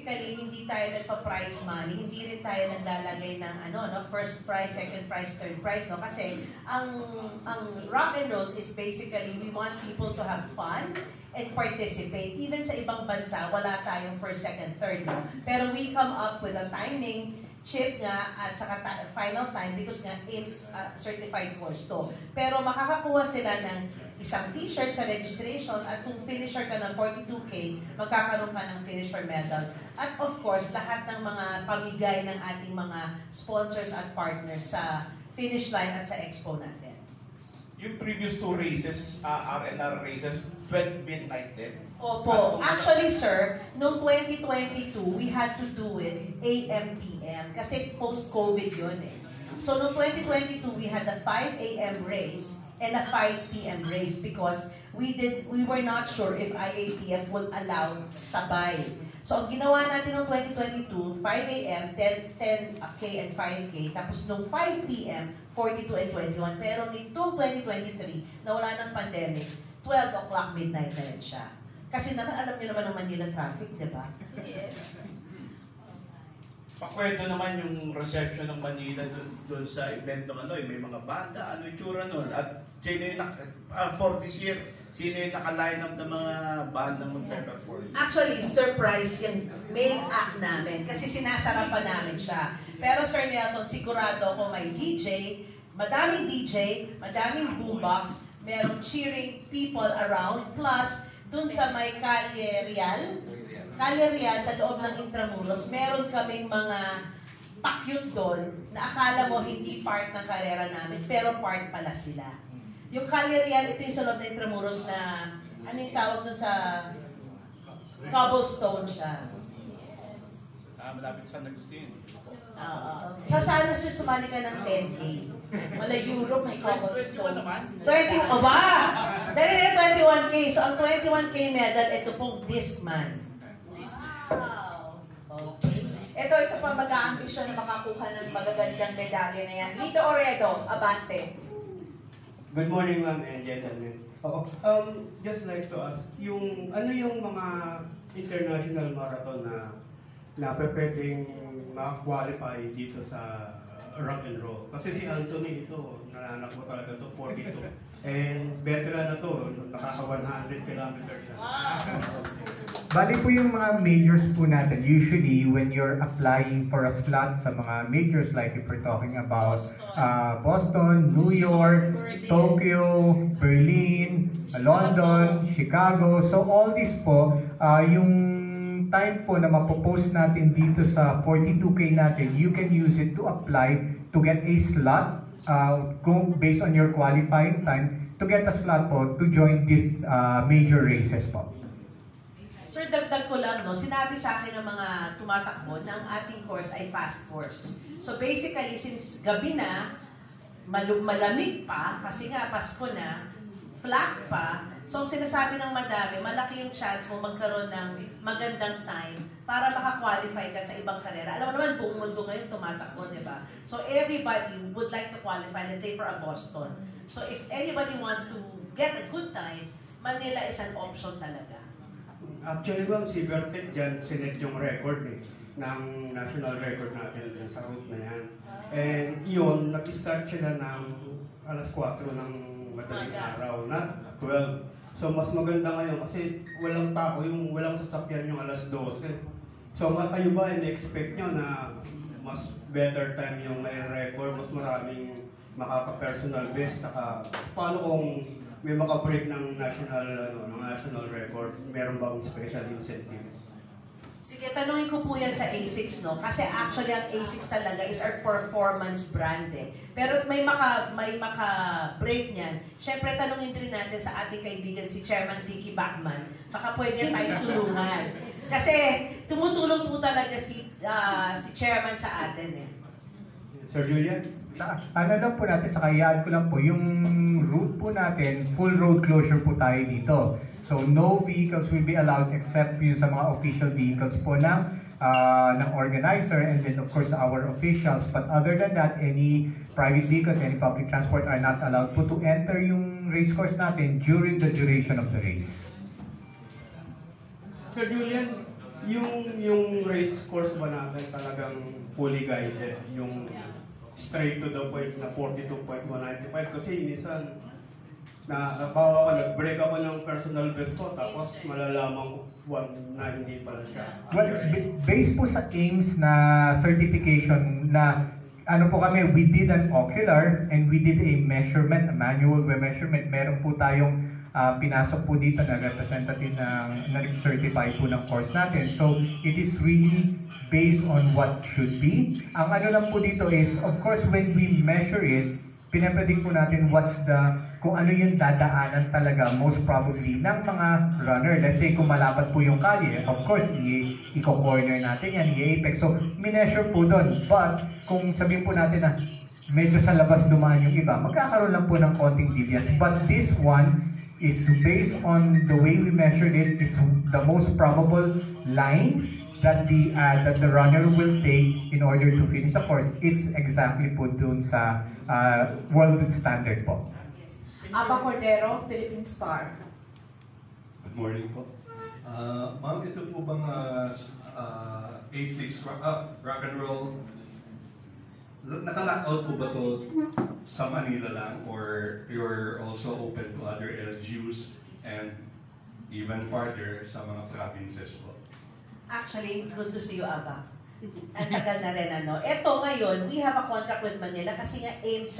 basically, hindi tayo nagpa-prize money, hindi rin tayo naglalagay ng first prize, second prize, third prize, no? Kasi ang rock and roll is basically, we want people to have fun and participate. Even sa ibang bansa, wala tayong first, second, third, no? Pero we come up with a timing chip nga at saka final time because nga it's certified course to. Pero makakakuha sila ng isang t-shirt sa registration at kung finisher ka ng 42K, magkakaroon ka ng finisher medal. At of course, lahat ng mga pamigay ng ating mga sponsors at partners sa finish line at sa expo natin. Yung previous two races, RNR races, 12 midnight din? Opo. Actually, sir, noong 2022, we had to do it AM, PM. Kasi post-COVID yun eh. So, noong 2022, we had a 5 AM race and a 5 PM race because we were not sure if IATF will allow sabay. So, ang ginawa natin noong 2022, 5 AM, 10K and 5K. Tapos noong 5 PM, 42 and 21. Pero nitong 2023, na wala ng pandemic, 12 o'clock midnight na rin siya. Kasi naman, alam niyo naman ang Manila traffic, di ba? Yes. Pakwento naman yung reception ng Manila doon sa event ng may mga banda, ano yung tsura nun? At sino yung, for this year, sino yung naka-line up ng mga bandang mag-perform? Actually, surprise yung main act namin kasi sinasarapan namin siya. Pero Sir Nelson, sigurado ko may DJ, madaming boombox, merong cheering people around, plus dun sa may Calle Real sa loob ng Intramuros, meron kaming mga pakyut doon na akala mo hindi part ng karera namin, pero part pala sila. Yung Calle Real, ito yung sa loob ng Intramuros na, ano yung tawag doon sa cobblestone siya. Malapit sa San Agustin. So sana sir, sumali ka ng 10K. Wala Europe, may cobblestone. 21 ba? Dahil na 21K. So ang 21K medal, ito pong Discman. Wow! Okay. Ito, isa pa mag-aambisyon na makakuha ng magagandang medalya na yan. Lito Oredo, Abante. Good morning, ma'am and gentlemen. Just like to ask, ano yung mga international marathon na pwedeng ma-qualify dito sa rock and roll? Kasi si Anthony ito, nananak mo talaga ito, 42. And veteran na to, nakaka-100 kilometers siya. Bali po yung mga majors po natin, usually when you're applying for a slot sa mga majors, like if we're talking about Boston, New York, Tokyo, Berlin, London, Chicago, so all this po, yung time po na mapopost natin dito sa 42K natin, you can use it to apply to get a slot based on your qualifying time to get a slot po to join these major races po. Sir, dagdag ko lang, no? Sinabi sa akin ng mga tumatakbo na ang ating course ay fast course. So basically, since gabi na, malamig pa, kasi nga Pasko na, flat pa, so sinasabi ng madami, malaki yung chance mo magkaroon ng magandang time para makakwalify ka sa ibang karera. Alam mo naman, buong mundo ngayon tumatakbo, di ba? So everybody would like to qualify, let's say for a Boston. So if anybody wants to get a good time, Manila is an option talaga. Actually, ma'am, si Vertec dyan, sinet yung record ng national record natin sa route na yan. And yun, nag-start sila ng alas 4 ng madaling araw, na 12. So mas maganda ngayon kasi walang tao, walang sasakyan yung alas 12. So kayo ba, in-expect nyo na mas better time yung may record, mas maraming makaka-personal best, saka paano kung may maka-break ng national record, meron bang special incentive? Sige, tanungin ko po yan sa ASICS, no? Kasi actually, ang ASICS talaga is our performance brand, eh. Pero if may maka-break niyan, syempre tanungin din natin sa ating kaibigan si Chairman Dicky Bachman, baka pwede tayong tulungan. Kasi tumutulong po talaga si Chairman sa atin, eh. Sir Julian? Ano lang po natin, sakayaan ko lang po, yung route po natin, full road closure po tayo dito. So no vehicles will be allowed except yung sa mga official vehicles po ng organizer and then of course our officials. But other than that, any private vehicles, any public transport are not allowed po to enter yung race course natin during the duration of the race. Sir Julian, Yung race course ba natin talagang fully guided, yung straight to the point na 42.195 kasi minsan bawa ka, nag-break ako ng personal best ko tapos malalaman ko na hindi pala siya. Well, based po sa AIMS na certification na ano po kami, we did an ocular and we did a measurement, a manual measurement. Meron po tayong pinasok po dito na representative na nag-certify po ng course natin. So, it is really based on what should be. Ang ano lang po dito is, of course, when we measure it, pinapredict po natin kung ano yung dadaanan talaga most probably ng mga runner. Let's say kung malapad po yung kalye, of course, i-corner natin yan, i-apex. So, mineasure po doon. But, kung sabihin po natin na medyo sa labas dumaan yung iba, magkakaroon lang po ng konting deviance. But this one is based on the way we measured it. It's the most probable line that the runner will take in order to finish the course. It's exactly po dun sa world standard po. Aba Cordero, Philippine Star. Good morning po. Ma'am, ito po bang A6 rock and roll, naka-lockout po ba to sa Manila lang or you're also open to other LGUs and even farther sa mga provinces po? Actually, good to see you, Aba. Ang tagal na rin, ano. Ito ngayon, we have a contract with Manila kasi nga AIMS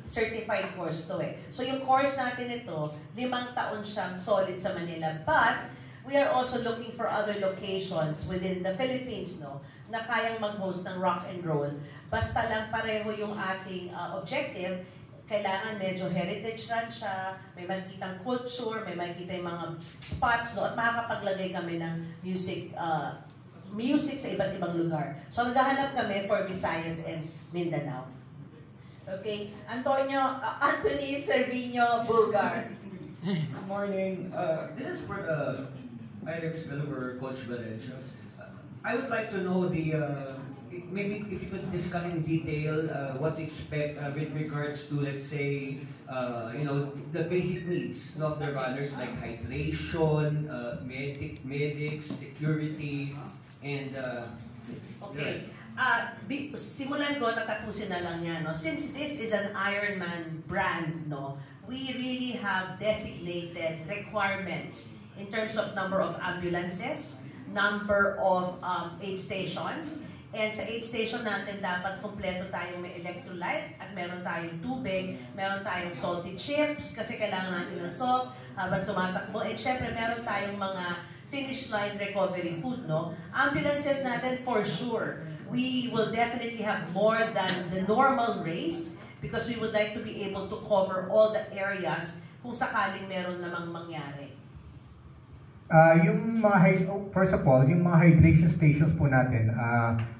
certified course to eh. So yung course natin ito, 5 taon siyang solid sa Manila. But, we are also looking for other locations within the Philippines, no, na kayang mag-host ng rock and roll. Basta lang pareho yung ating objective, kailangan medyo heritage run siya, may makikitang culture, may makikita yung mga spots, no, at makakapaglagay kami ng music sa iba't ibang lugar. So, naghahanap kami for Visayas and Mindanao. Okay. Anthony Servino, Bulgar. Good morning. This is for my name is Gulliver, Coach Valencia. I would like to know maybe if you could discuss in detail what to expect with regards to, let's say, the basic needs of the runners like hydration, medics, security, and okay. Simulan ko, tatapusin na lang yan. No? Since this is an Ironman brand, no, we really have designated requirements in terms of number of ambulances, number of aid stations, and sa aid station natin dapat kompleto tayong may electrolyte at meron tayong tubig, meron tayong salty chips kasi kailangan natin ng salt habang tumatakbo, and syempre meron tayong mga finish line recovery food, no? Ambulances natin, for sure, we will definitely have more than the normal race because we would like to be able to cover all the areas kung sakaling meron namang mangyari. Yung mga first of all, yung mga hydration stations po natin,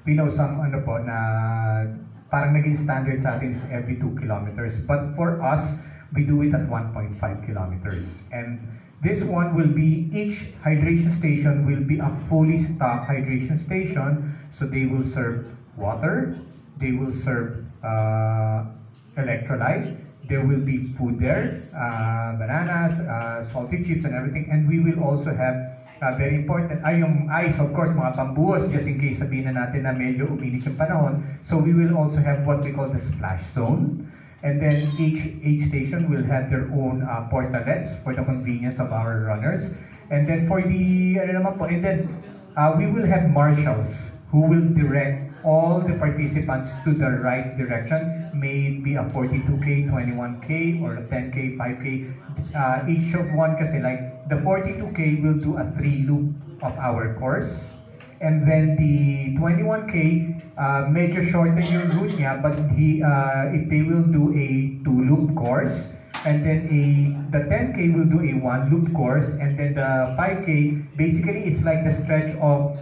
we know some na parang naging standard sa atin is every 2 kilometers. But for us, we do it at 1.5 kilometers. And this one will be, each hydration station will be a fully stocked hydration station. So they will serve water, they will serve electrolyte, there will be food there, bananas, salty chips and everything. And we will also have, very important, yung ice, of course, mga pambuhos, just in case sabihin na natin na medyo uminit yung panahon. So we will also have what we call the splash zone. And then each station will have their own portalets for the convenience of our runners. And then for the, and then we will have marshals who will direct all the participants to the right direction. May it be a 42K, 21K, or a 10K, 5K. Each of one kasi, like the 42K will do a 3-loop of our course. And then the 21K, medyo shorter yung route niya, but if they will do a 2-loop course, and then the 10K will do a 1-loop course, and then the 5K, basically it's like the stretch of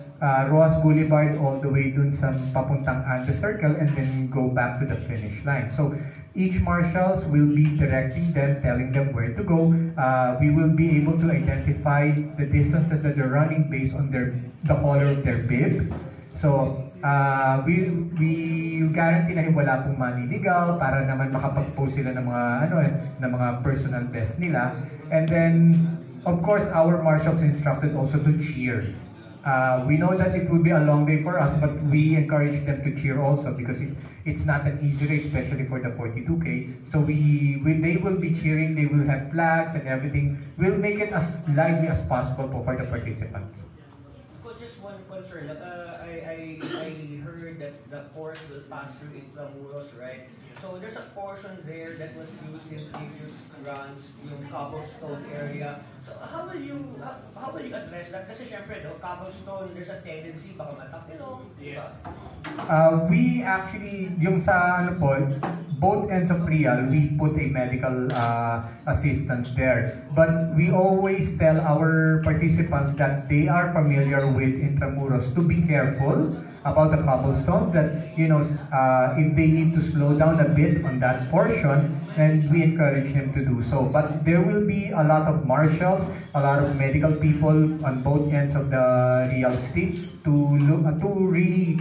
Roas Boulevard all the way dun sa papuntang Andes Circle, and then go back to the finish line. So each marshals will be directing them, telling them where to go. We will be able to identify the distance that they're running based on the color of their bib. So we guarantee na wala pong maniligaw para naman makapag-post sila ng mga personal best nila. And then of course our marshals instructed also to cheer We know that it will be a long day for us, but we encourage them to cheer also because it's not an easy race, especially for the 42K. So they will be cheering, they will have flags and everything. We'll make it as lively as possible for the participants. Just one concern. I heard that the course will pass through Intramuros, right? So there's a portion there that was used in previous runs, yung cobblestone area. So how will you address that? Kasi syempre, no, cobblestone, there's a tendency baka matapilong. Yes. We actually, yung sa ano po, both ends of Real, we put a medical assistance there. But we always tell our participants that they are familiar with Intramuros to be careful about the cobblestone, that if they need to slow down a bit on that portion, and we encourage them to do so. But there will be a lot of marshals, a lot of medical people on both ends of the Real Street to really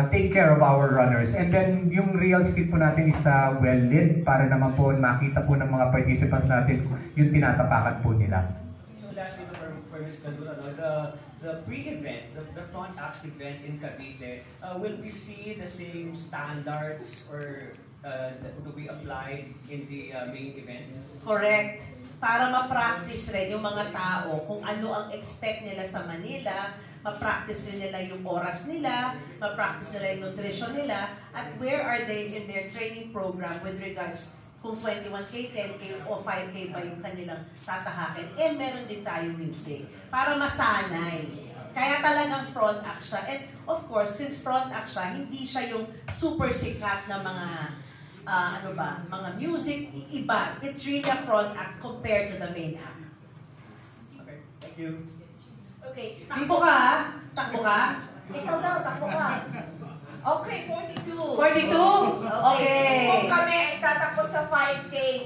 take care of our runners. And then yung Real Street po natin is well lit para naman po makita po ng mga participants natin yung tinatapakan po nila. So lastly, for Ms. Cadura, the pre-event, the front act event in Cavite, will we see the same standards or to be applied in the main event? Correct. Para ma-practice rin yung mga tao kung ano ang expect nila sa Manila, ma-practice rin nila yung oras nila, ma-practice nila yung nutrition nila, at where are they in their training program with regards kung 21K, 10K o 5K ba yung kanilang tatahakin. Meron din tayo music para masanay. Kaya talagang front act siya. And of course, since front act siya, hindi siya yung super sikat na mga mga music, iba. It's really a front act compared to the main act. Okay, thank you. Okay. Takbo ka, ha? Takbo ka? Ikaw daw, takbo ka. Okay, 42. 42? Okay. Kung kami ay tatakbo sa 5K,